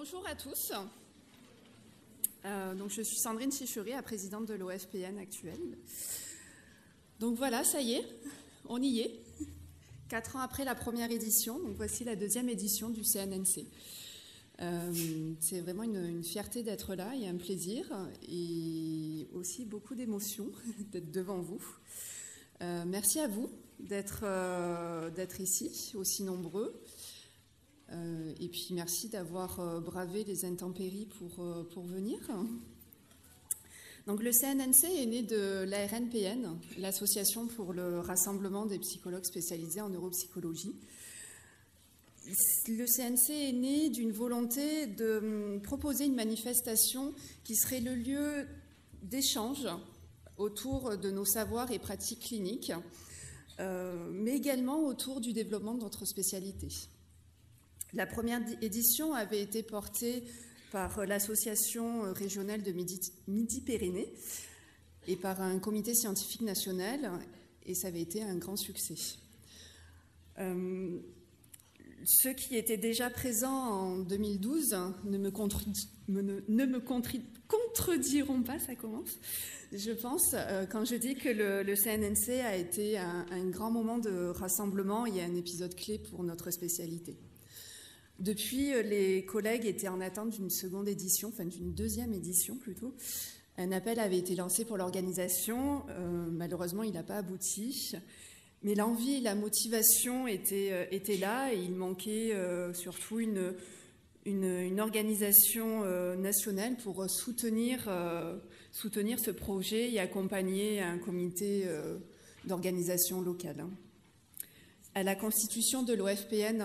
Bonjour à tous. Donc je suis Sandrine Chichery, la présidente de l'OFPN actuelle. Donc voilà, ça y est, on y est. 4 ans après la première édition, donc voici la deuxième édition du CNNC. C'est vraiment une fierté d'être là et un plaisir et aussi beaucoup d'émotion d'être devant vous. Merci à vous d'être ici, aussi nombreux. Et puis merci d'avoir bravé les intempéries pour venir. Donc le CNNC est né de l'ARNPN, l'Association pour le rassemblement des psychologues spécialisés en neuropsychologie. Le CNC est né d'une volonté de proposer une manifestation qui serait le lieu d'échange autour de nos savoirs et pratiques cliniques, mais également autour du développement de notre spécialité. La première édition avait été portée par l'association régionale de Midi-Pyrénées et par un comité scientifique national, et ça avait été un grand succès. Ceux qui étaient déjà présents en 2012 ne me contrediront pas, ça commence, je pense, quand je dis que le CNNC a été un grand moment de rassemblement et un épisode clé pour notre spécialité. Depuis, les collègues étaient en attente d'une seconde édition, enfin d'une deuxième édition plutôt. Un appel avait été lancé pour l'organisation. Malheureusement, il n'a pas abouti. Mais l'envie et la motivation étaient là et il manquait surtout une organisation nationale pour soutenir ce projet et accompagner un comité d'organisation locale. À la constitution de l'OFPN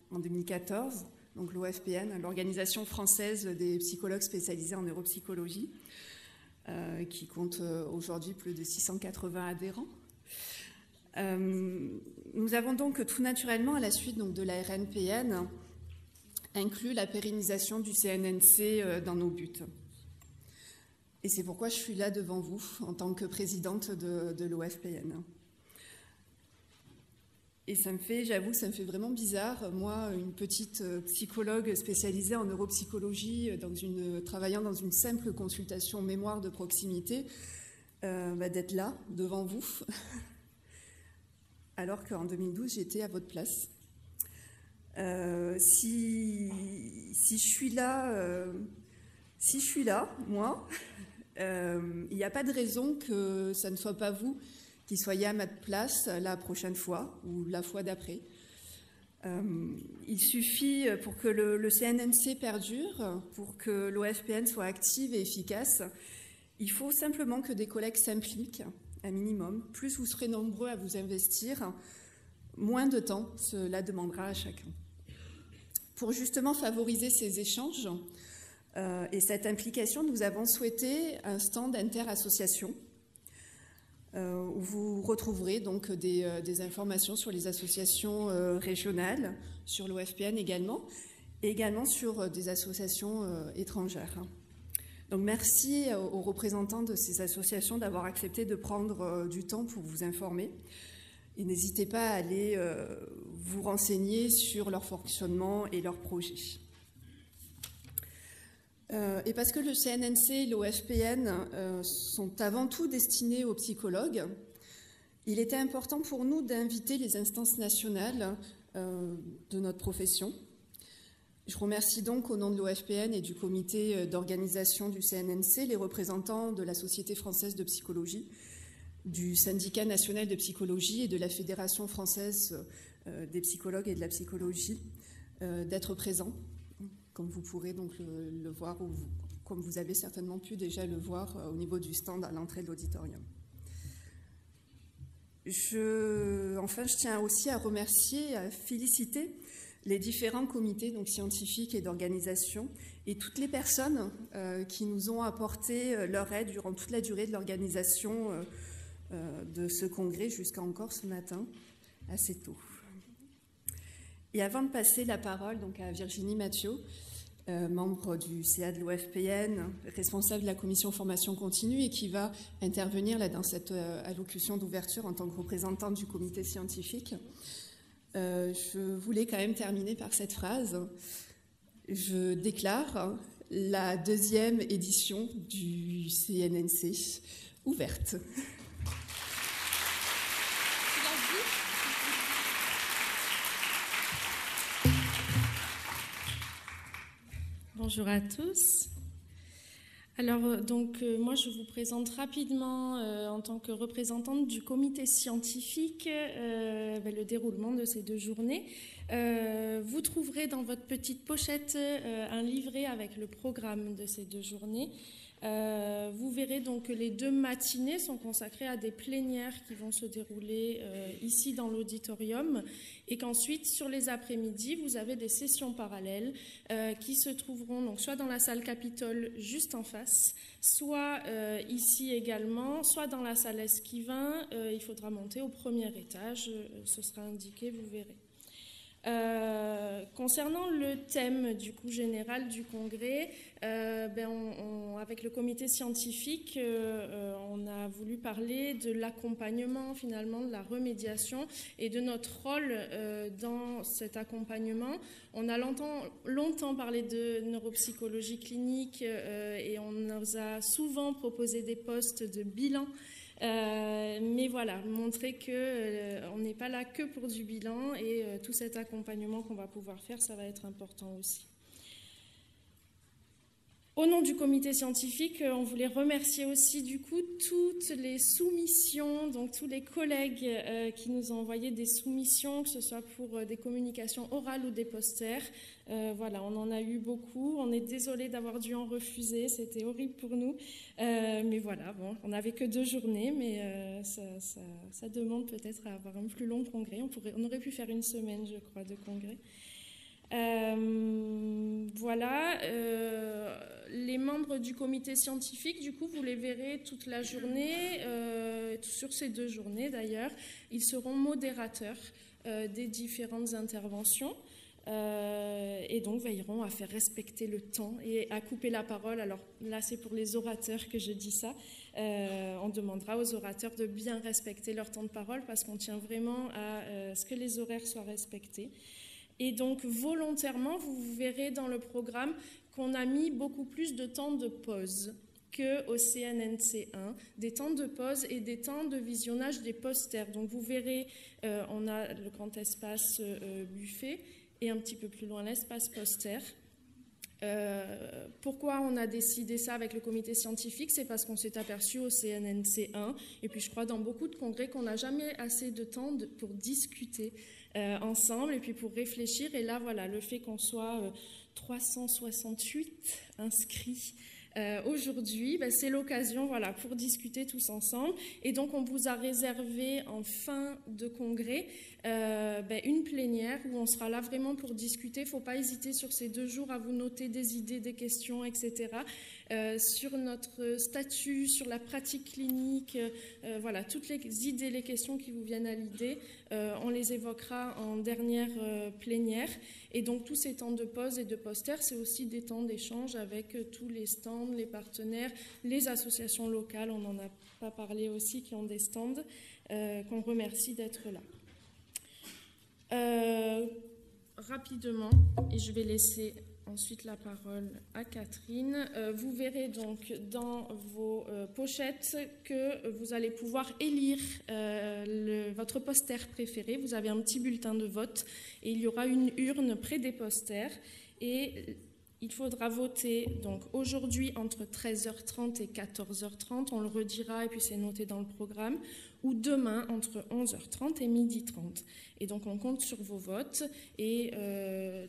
en 2014, donc l'OFPN, l'Organisation française des psychologues spécialisés en neuropsychologie, qui compte aujourd'hui plus de 680 adhérents. Nous avons donc tout naturellement, à la suite donc, de la RNPN, inclus la pérennisation du CNNC dans nos buts. Et c'est pourquoi je suis là devant vous en tant que présidente de l'OFPN. Et j'avoue, ça me fait vraiment bizarre, moi, une petite psychologue spécialisée en neuropsychologie, travaillant dans une simple consultation mémoire de proximité, d'être là, devant vous, alors qu'en 2012, j'étais à votre place. Si je suis là, moi, il n'y a pas de raison que ça ne soit pas vous qui soyez à ma place la prochaine fois ou la fois d'après. Il suffit pour que le CNNC perdure, pour que l'OFPN soit active et efficace, il faut simplement que des collègues s'impliquent, un minimum. Plus vous serez nombreux à vous investir, moins de temps cela demandera à chacun. Pour justement favoriser ces échanges et cette implication, nous avons souhaité un stand inter-association où vous retrouverez donc des informations sur les associations régionales, sur l'OFPN également, et également sur des associations étrangères. Donc merci aux représentants de ces associations d'avoir accepté de prendre du temps pour vous informer. Et n'hésitez pas à aller vous renseigner sur leur fonctionnement et leurs projets. Et parce que le CNNC et l'OFPN sont avant tout destinés aux psychologues, il était important pour nous d'inviter les instances nationales de notre profession. Je remercie donc au nom de l'OFPN et du comité d'organisation du CNNC les représentants de la Société française de psychologie, du Syndicat national de psychologie et de la Fédération française des psychologues et de la psychologie d'être présents, comme vous pourrez donc le voir, ou comme vous avez certainement pu déjà le voir au niveau du stand à l'entrée de l'auditorium. Enfin, je tiens aussi à remercier, à féliciter les différents comités donc, scientifiques et d'organisation et toutes les personnes qui nous ont apporté leur aide durant toute la durée de l'organisation de ce congrès jusqu'à encore ce matin, assez tôt. Et avant de passer la parole donc, à Virginie Mathieu, membre du CA de l'OFPN, responsable de la commission formation continue et qui va intervenir là, dans cette allocution d'ouverture en tant que représentante du comité scientifique, je voulais quand même terminer par cette phrase. je déclare la 2e édition du CNNC ouverte. Bonjour à tous. Alors, donc, moi, je vous présente rapidement, en tant que représentante du comité scientifique, le déroulement de ces 2 journées. Vous trouverez dans votre petite pochette un livret avec le programme de ces 2 journées. Vous verrez donc que les 2 matinées sont consacrées à des plénières qui vont se dérouler ici dans l'auditorium et qu'ensuite, sur les après-midi, vous avez des sessions parallèles qui se trouveront donc soit dans la salle Capitole juste en face, soit ici également, soit dans la salle Esquivin. Il faudra monter au 1er étage, ce sera indiqué, vous verrez. Concernant le thème du coup général du congrès, avec le comité scientifique, on a voulu parler de l'accompagnement finalement, de la remédiation et de notre rôle dans cet accompagnement. On a longtemps parlé de neuropsychologie clinique et on nous a souvent proposé des postes de bilan. Mais voilà, montrer qu'on n'est pas là que pour du bilan et tout cet accompagnement qu'on va pouvoir faire, ça va être important aussi. Au nom du comité scientifique, on voulait remercier aussi du coup toutes les soumissions, donc tous les collègues qui nous ont envoyé des soumissions, que ce soit pour des communications orales ou des posters. Voilà, on en a eu beaucoup. On est désolé d'avoir dû en refuser, c'était horrible pour nous. Mais voilà, bon, on n'avait que 2 journées, mais ça demande peut-être à avoir un plus long congrès. On aurait pu faire 1 semaine, je crois, de congrès. Voilà, les membres du comité scientifique, du coup, vous les verrez toute la journée, sur ces 2 journées d'ailleurs. Ils seront modérateurs des différentes interventions et donc veilleront à faire respecter le temps et à couper la parole. Alors là, c'est pour les orateurs que je dis ça. On demandera aux orateurs de bien respecter leur temps de parole parce qu'on tient vraiment à ce que les horaires soient respectés. Et donc, volontairement, vous verrez dans le programme qu'on a mis beaucoup plus de temps de pause qu'au CNNC1, des temps de pause et des temps de visionnage des posters. Donc, vous verrez, on a le grand espace buffet et un petit peu plus loin l'espace poster. Pourquoi on a décidé ça avec le comité scientifique? C'est parce qu'on s'est aperçu au CNNC1 et puis je crois dans beaucoup de congrès qu'on n'a jamais assez de temps pour discuter ensemble et puis pour réfléchir. Et là, voilà, le fait qu'on soit 368 inscrits aujourd'hui, c'est l'occasion, voilà, pour discuter tous ensemble. Et donc, on vous a réservé en fin de congrès une plénière où on sera là vraiment pour discuter. Il ne faut pas hésiter sur ces 2 jours à vous noter des idées, des questions, etc. Sur notre statut, sur la pratique clinique, voilà, toutes les idées, les questions qui vous viennent à l'idée, on les évoquera en dernière plénière. Et donc, tous ces temps de pause et de posters, c'est aussi des temps d'échange avec tous les stands, les partenaires, les associations locales, on n'en a pas parlé aussi, qui ont des stands, qu'on remercie d'être là. Rapidement, et je vais laisser ensuite la parole à Catherine. Vous verrez donc dans vos pochettes que vous allez pouvoir élire votre poster préféré. Vous avez un petit bulletin de vote et il y aura une urne près des posters et il faudra voter donc aujourd'hui entre 13h30 et 14h30, on le redira et puis c'est noté dans le programme, ou demain entre 11h30 et 12h30. Et donc on compte sur vos votes et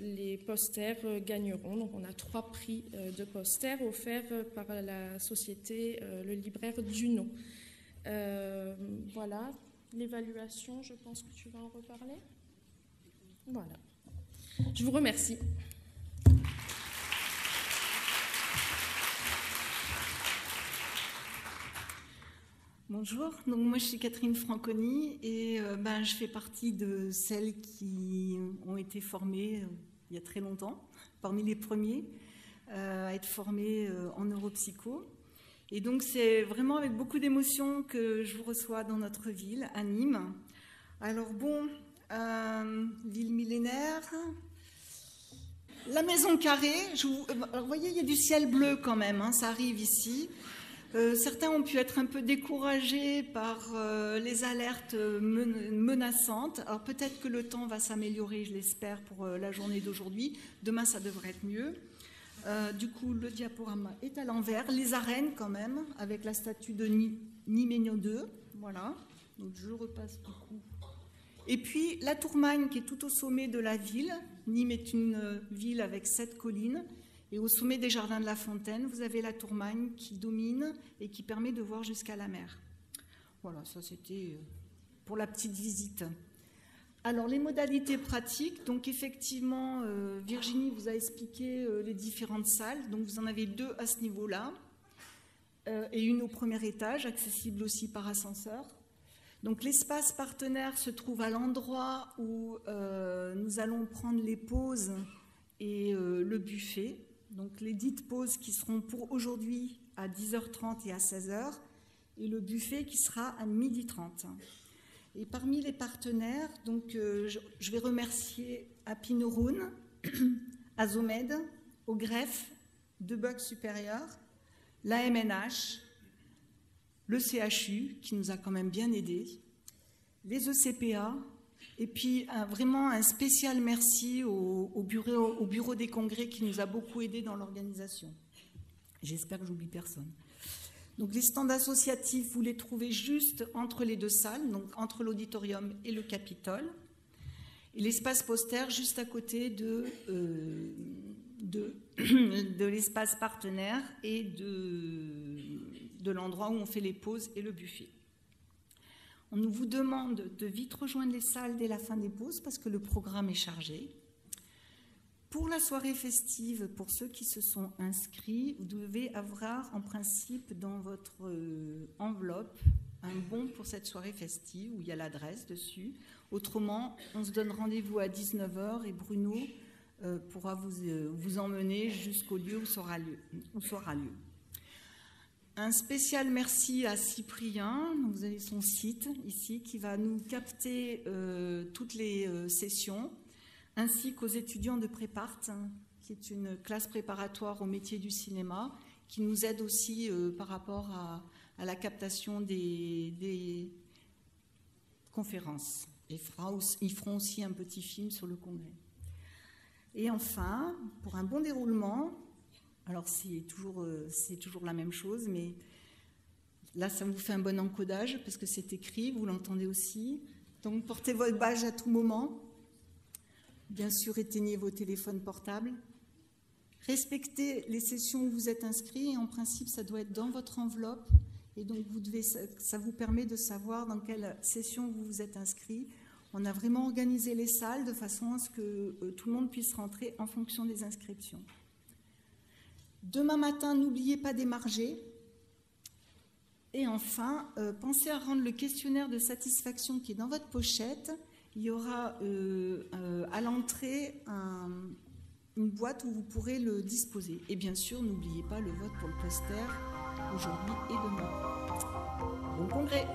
les posters gagneront. Donc on a 3 prix de posters offerts par la société, le libraire Duno. Voilà, l'évaluation, je pense que tu vas en reparler. Voilà. Je vous remercie. Bonjour, donc moi je suis Catherine Franconi et je fais partie de celles qui ont été formées il y a très longtemps, parmi les premiers à être formées en neuropsycho. Et donc c'est vraiment avec beaucoup d'émotion que je vous reçois dans notre ville, à Nîmes. Alors bon, ville millénaire, La maison carrée, vous voyez, il y a du ciel bleu quand même, hein, ça arrive ici. Certains ont pu être un peu découragés par les alertes menaçantes. Alors peut-être que le temps va s'améliorer, je l'espère, pour la journée d'aujourd'hui. Demain, ça devrait être mieux. Du coup, le diaporama est à l'envers. Les arènes quand même, avec la statue de Nyménio II. Voilà, donc je repasse beaucoup. Et puis la Tourmagne qui est tout au sommet de la ville. Nîmes est une ville avec 7 collines. Et au sommet des Jardins de la Fontaine, vous avez la Tourmagne qui domine et qui permet de voir jusqu'à la mer. Voilà, ça c'était pour la petite visite. Alors, les modalités pratiques. Donc, effectivement, Virginie vous a expliqué les différentes salles. Donc, vous en avez 2 à ce niveau-là et une au premier étage, accessible aussi par ascenseur. Donc, l'espace partenaire se trouve à l'endroit où nous allons prendre les pauses et le buffet. Donc, les dites pauses qui seront pour aujourd'hui à 10h30 et à 16h, et le buffet qui sera à 12h30. Et parmi les partenaires, donc, je vais remercier Happy Neurones, Azomed, au greffe, Debug Supérieur, la MNH, le CHU, qui nous a quand même bien aidés, les ECPA, et puis vraiment un spécial merci au bureau des congrès qui nous a beaucoup aidés dans l'organisation. J'espère que j'oublie personne. Donc les stands associatifs, vous les trouvez juste entre les 2 salles, donc entre l'auditorium et le Capitole. Et l'espace poster juste à côté de l'espace partenaire et de l'endroit où on fait les pauses et le buffet. On vous demande de vite rejoindre les salles dès la fin des pauses parce que le programme est chargé. Pour la soirée festive, pour ceux qui se sont inscrits, vous devez avoir en principe dans votre enveloppe un bon pour cette soirée festive où il y a l'adresse dessus. Autrement, on se donne rendez-vous à 19h et Bruno pourra vous emmener jusqu'au lieu où sera lieu. Un spécial merci à Cyprien, vous avez son site ici, qui va nous capter toutes les sessions, ainsi qu'aux étudiants de Prépart, qui est une classe préparatoire au métier du cinéma, qui nous aide aussi par rapport à la captation des conférences. Ils feront aussi un petit film sur le congrès. Et enfin, pour un bon déroulement, alors c'est toujours la même chose, mais là ça vous fait un bon encodage parce que c'est écrit, vous l'entendez aussi. Donc portez votre badge à tout moment. Bien sûr, éteignez vos téléphones portables. Respectez les sessions où vous êtes inscrits et en principe ça doit être dans votre enveloppe. Et donc ça vous permet de savoir dans quelle session vous vous êtes inscrit. On a vraiment organisé les salles de façon à ce que tout le monde puisse rentrer en fonction des inscriptions. Demain matin, n'oubliez pas d'émarger. Et enfin, pensez à rendre le questionnaire de satisfaction qui est dans votre pochette. Il y aura à l'entrée une boîte où vous pourrez le disposer. Et bien sûr, n'oubliez pas le vote pour le poster aujourd'hui et demain. Bon congrès!